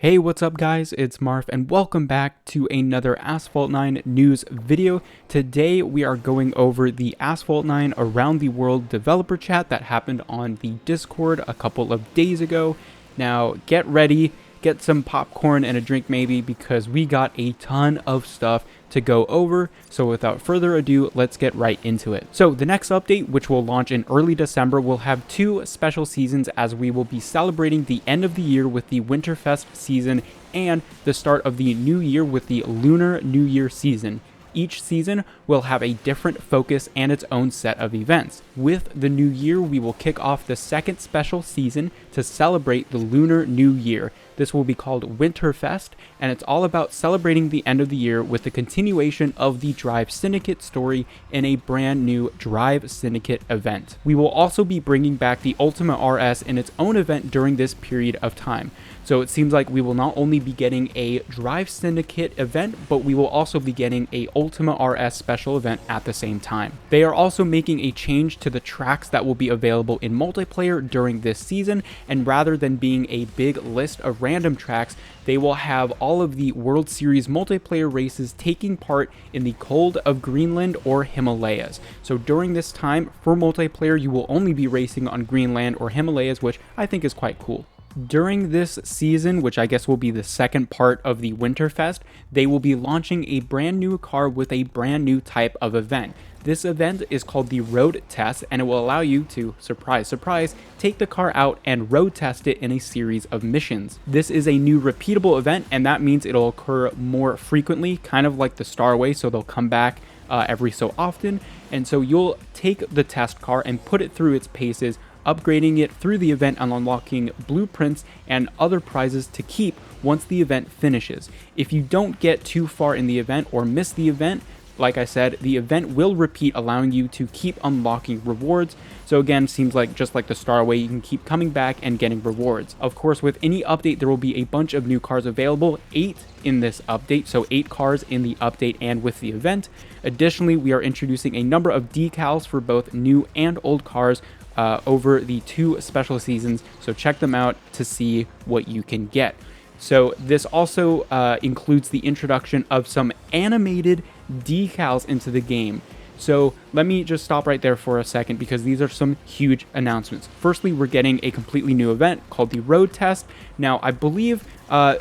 Hey, what's up guys? It's Marf and welcome back to another Asphalt 9 news video. Today we are going over the Asphalt 9 Around the World developer chat that happened on the Discord a couple of days ago. Now get ready, get some popcorn and a drink maybe, because we got a ton of stuff to go over. So without further ado, let's get right into it. So the next update, which will launch in early December, will have two special seasons, as we will be celebrating the end of the year with the Winterfest season and the start of the new year with the Lunar New Year season. Each season will have a different focus and its own set of events. With the new year, we will kick off the second special season to celebrate the Lunar New Year. This will be called Winterfest, and it's all about celebrating the end of the year with the continuation of the Drive Syndicate story in a brand new Drive Syndicate event. We will also be bringing back the Ultima RS in its own event during this period of time. So it seems like we will not only be getting a Drive Syndicate event, but we will also be getting a Ultima RS special event at the same time. They are also making a change to the tracks that will be available in multiplayer during this season, and rather than being a big list of random tracks, they will have all of the World Series multiplayer races taking part in the cold of Greenland or Himalayas. So during this time, for multiplayer, you will only be racing on Greenland or Himalayas, which I think is quite cool. During this season, which I guess will be the second part of the Winterfest, they will be launching a brand new car with a brand new type of event. This event is called the Road Test, and it will allow you to, surprise, surprise, take the car out and road test it in a series of missions. This is a new repeatable event, and that means it'll occur more frequently, kind of like the Starway, so they'll come back every so often. And so you'll take the test car and put it through its paces, upgrading it through the event and unlocking blueprints and other prizes to keep once the event finishes. If you don't get too far in the event or miss the event, like I said, the event will repeat, allowing you to keep unlocking rewards. So again, seems like just like the Starway, you can keep coming back and getting rewards. Of course, with any update, there will be a bunch of new cars available, 8 in this update, so 8 cars in the update and with the event. Additionally, we are introducing a number of decals for both new and old cars over the 2 special seasons, so check them out to see what you can get. So this also includes the introduction of some animated decals into the game. So let me just stop right there for a second, because these are some huge announcements. Firstly, we're getting a completely new event called the Road Test. Now, I believe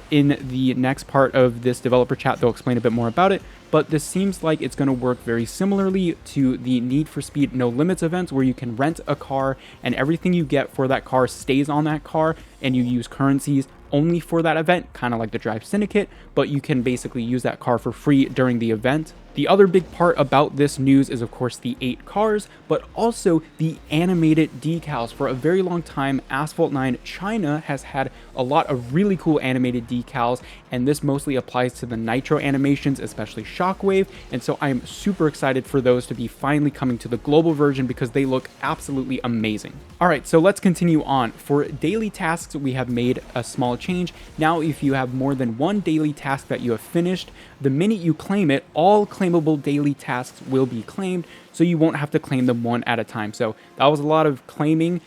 in the next part of this developer chat, they'll explain a bit more about it, but this seems like it's going to work very similarly to the Need for Speed No Limits events, where you can rent a car and everything you get for that car stays on that car, and you use currencies only for that event, kind of like the Drive Syndicate, but you can basically use that car for free during the event. The other big part about this news is, of course, the 8 cars, but also the animated decals. For a very long time, Asphalt 9 China has had a lot of really cool animated decals, and this mostly applies to the Nitro animations, especially Shockwave, and so I am super excited for those to be finally coming to the global version, because they look absolutely amazing. Alright, so let's continue on. For daily tasks, we have made a small change. Now, if you have more than one daily task that you have finished, the minute you claim it, all claimable daily tasks will be claimed, so you won't have to claim them one at a time. So that was a lot of claiming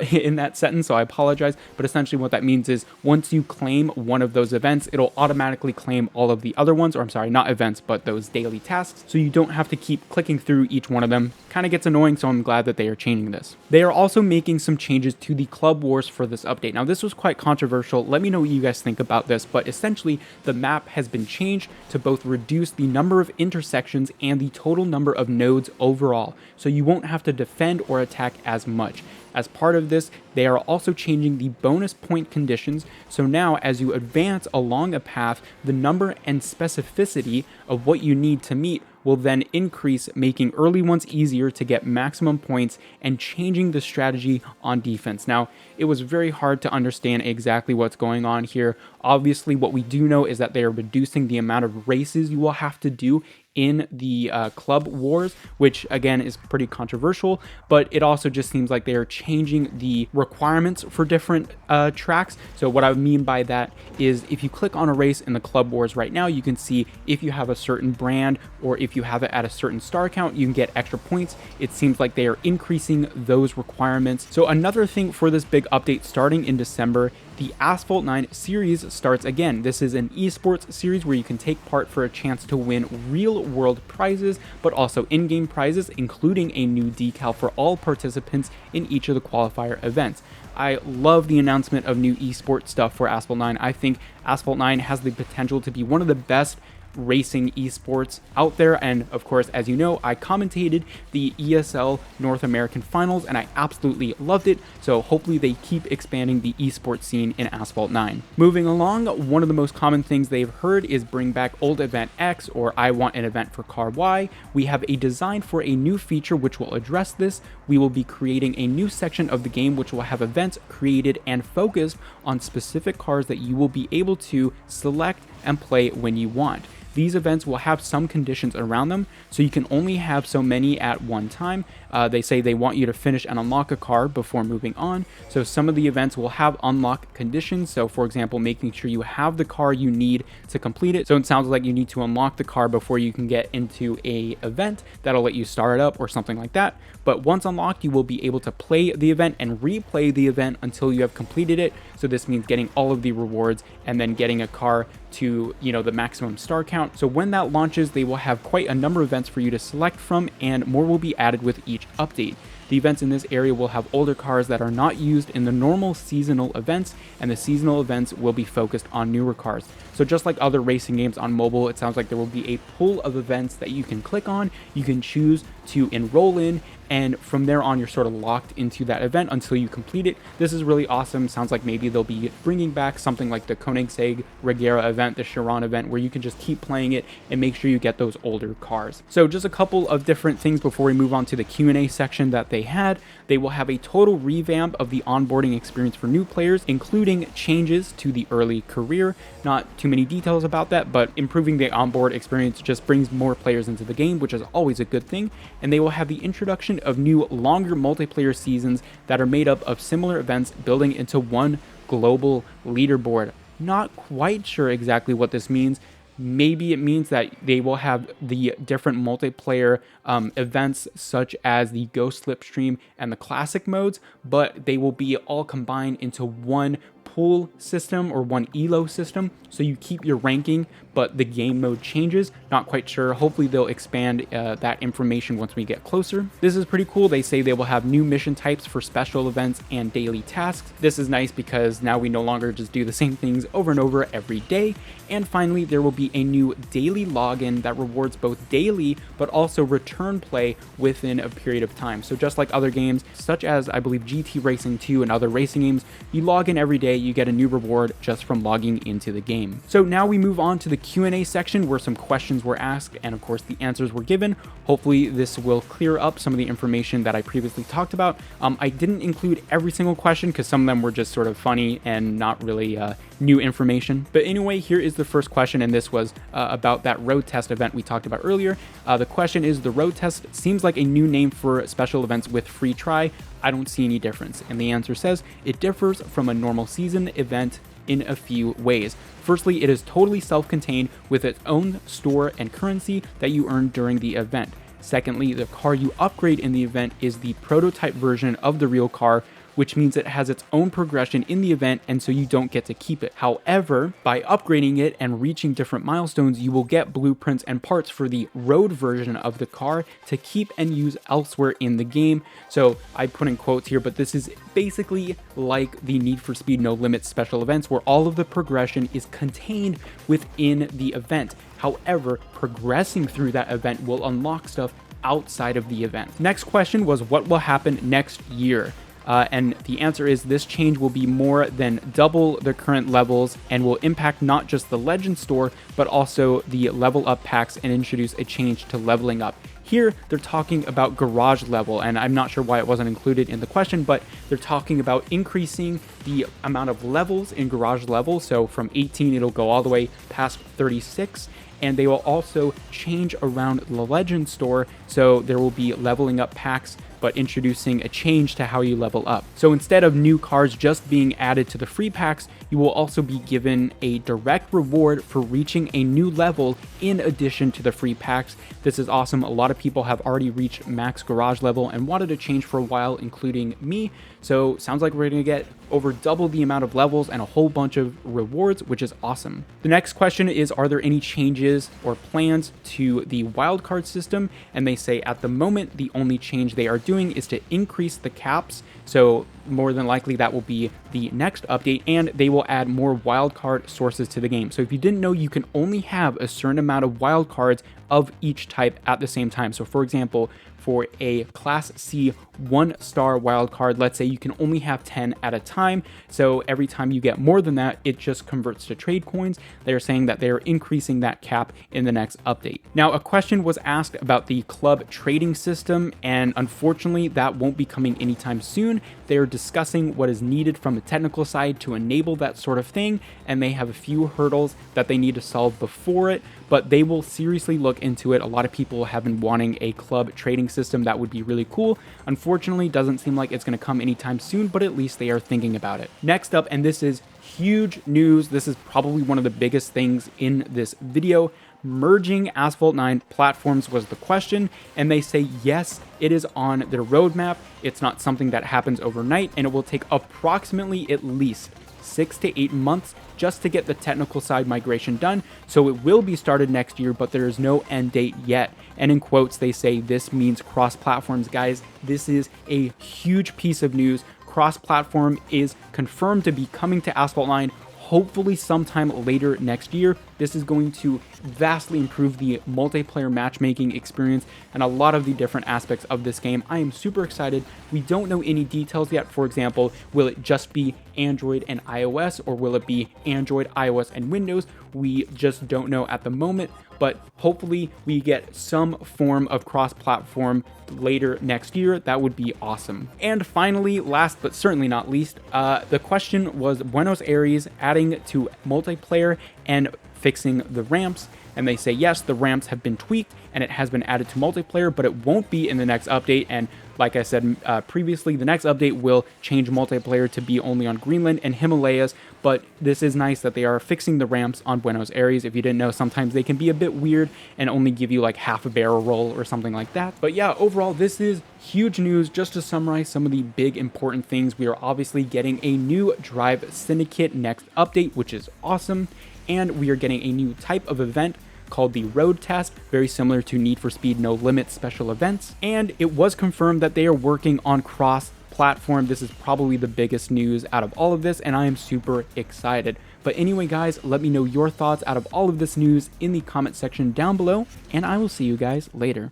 in that sentence, so I apologize, but essentially what that means is once you claim one of those events, it'll automatically claim all of the other ones, or I'm sorry, not events, but those daily tasks, so you don't have to keep clicking through each one of them. Kind of gets annoying, so I'm glad that they are changing this. They are also making some changes to the Club Wars for this update. Now, this was quite controversial. Let me know what you guys think about this, but essentially the map has been changed to both reduce the number of intersections and the total number of nodes overall, so you won't have to defend or attack as much. As part of this, they are also changing the bonus point conditions, so now as you advance along a path, the number and specificity of what you need to meet will then increase, making early ones easier to get maximum points and changing the strategy on defense. Now, it was very hard to understand exactly what's going on here. Obviously, what we do know is that they are reducing the amount of races you will have to do in the Club Wars, which again is pretty controversial, but it also just seems like they are changing the requirements for different tracks. So what I mean by that is if you click on a race in the Club Wars right now, you can see if you have a certain brand or if you have it at a certain star count, you can get extra points. It seems like they are increasing those requirements. So another thing for this big update starting in December the Asphalt 9 series starts again. This is an esports series where you can take part for a chance to win real-world prizes, but also in-game prizes, including a new decal for all participants in each of the qualifier events. I love the announcement of new esports stuff for Asphalt 9. I think Asphalt 9 has the potential to be one of the best racing esports out there, and of course, as you know, I commentated the ESL North American finals and I absolutely loved it, so hopefully they keep expanding the esports scene in Asphalt 9. Moving along, one of the most common things they've heard is bring back old event X, or I want an event for car Y. We have a design for a new feature which will address this. We will be creating a new section of the game which will have events created and focused on specific cars that you will be able to select and play when you want. These events will have some conditions around them, so you can only have so many at one time. They say they want you to finish and unlock a car before moving on, so some of the events will have unlock conditions. So for example, making sure you have the car you need to complete it. So it sounds like you need to unlock the car before you can get into a event that'll let you start it up or something like that. But once unlocked, you will be able to play the event and replay the event until you have completed it. So this means getting all of the rewards and then getting a car to, the maximum star count. So when that launches, they will have quite a number of events for you to select from, and more will be added with each update. The events in this area will have older cars that are not used in the normal seasonal events, and the seasonal events will be focused on newer cars. So just like other racing games on mobile, it sounds like there will be a pool of events that you can click on, you can choose to enroll in, and from there on you're sort of locked into that event until you complete it. This is really awesome. Sounds like maybe they'll be bringing back something like the Koenigsegg Regera event, the Chiron event, where you can just keep playing it and make sure you get those older cars. So just a couple of different things before we move on to the Q&A section that they had. They will have a total revamp of the onboarding experience for new players, including changes to the early career. Not too many details about that, but improving the onboard experience just brings more players into the game, which is always a good thing. And they will have the introduction of new longer multiplayer seasons that are made up of similar events building into one global leaderboard. Not quite sure exactly what this means. Maybe it means that they will have the different multiplayer events such as the Ghost Slipstream and the Classic modes, but they will be all combined into one pool system or one elo system, so you keep your ranking but the game mode changes. Not quite sure. Hopefully they'll expand that information once we get closer. This is pretty cool. They say they will have new mission types for special events and daily tasks. This is nice because now we no longer just do the same things over and over every day. And finally, there will be a new daily login that rewards both daily but also return play within a period of time. So just like other games, such as I believe GT Racing 2 and other racing games, you log in every day, you get a new reward just from logging into the game. So now we move on to the Q&A section where some questions were asked and of course the answers were given. Hopefully this will clear up some of the information that I previously talked about. I didn't include every single question because some of them were just sort of funny and not really new information. But anyway, here is the first question, and this was about that road test event we talked about earlier. The question is, the road test seems like a new name for special events with free try. I don't see any difference. And the answer says, it differs from a normal season event in a few ways. Firstly, it is totally self-contained with its own store and currency that you earn during the event. Secondly, the car you upgrade in the event is the prototype version of the real car, which means it has its own progression in the event, and so you don't get to keep it. However, by upgrading it and reaching different milestones, you will get blueprints and parts for the road version of the car to keep and use elsewhere in the game. So I put in quotes here, but this is basically like the Need for Speed No Limits special events, where all of the progression is contained within the event. However, progressing through that event will unlock stuff outside of the event. Next question was, what will happen next year? And the answer is, this change will be more than double the current levels and will impact not just the Legend store, but also the level up packs and introduce a change to leveling up. Here, they're talking about garage level, and I'm not sure why it wasn't included in the question, but they're talking about increasing the amount of levels in garage level. So from 18, it'll go all the way past 36. And they will also change around the Legend store, so there will be leveling up packs but introducing a change to how you level up. So instead of new cars just being added to the free packs, you will also be given a direct reward for reaching a new level in addition to the free packs. This is awesome. A lot of people have already reached max garage level and wanted to change for a while, including me. So sounds like we're going to get over double the amount of levels and a whole bunch of rewards, which is awesome. The next question is, are there any changes or plans to the wildcard system? And they say at the moment, the only change they are doing is to increase the caps. So more than likely that will be the next update, and they will add more wildcard sources to the game. So if you didn't know, you can only have a certain amount of wildcards of each type at the same time. So for example, for a Class C 1-star wildcard, let's say you can only have 10 at a time. So every time you get more than that, it just converts to trade coins. They're saying that they're increasing that cap in the next update. Now, a question was asked about the club trading system, and unfortunately, that won't be coming anytime soon. They're discussing what is needed from the technical side to enable that sort of thing, and they have a few hurdles that they need to solve before it, but they will seriously look into it. A lot of people have been wanting a club trading system. That would be really cool. Unfortunately, doesn't seem like it's going to come anytime soon, but at least they are thinking about it. Next up, and this is huge news, this is probably one of the biggest things in this video, merging Asphalt 9 platforms was the question, and they say yes, it is on their roadmap. It's not something that happens overnight, and it will take approximately at least 6 to 8 months just to get the technical side migration done. So it will be started next year, but there is no end date yet. And in quotes, they say this means cross platforms. Guys, this is a huge piece of news. Cross platform is confirmed to be coming to Asphalt 9 hopefully sometime later next year. This is going to vastly improve the multiplayer matchmaking experience and a lot of the different aspects of this game. I am super excited. We don't know any details yet. For example, will it just be Android and iOS, or will it be Android, iOS, and Windows? We just don't know at the moment, but hopefully we get some form of cross-platform later next year. That would be awesome. And finally, last but certainly not least, the question was Buenos Aires adding to multiplayer and fixing the ramps, and they say yes, the ramps have been tweaked and it has been added to multiplayer, but it won't be in the next update. And like I said previously, the next update will change multiplayer to be only on Greenland and Himalayas, but this is nice that they are fixing the ramps on Buenos Aires. If you didn't know, sometimes they can be a bit weird and only give you like half a barrel roll or something like that. But yeah, overall, this is huge news. Just to summarize some of the big important things, we are obviously getting a new Drive Syndicate next update, which is awesome. And we are getting a new type of event called the Road Test, very similar to Need for Speed No Limit special events. And it was confirmed that they are working on cross-platform. This is probably the biggest news out of all of this, and I am super excited. But anyway, guys, let me know your thoughts out of all of this news in the comment section down below, and I will see you guys later.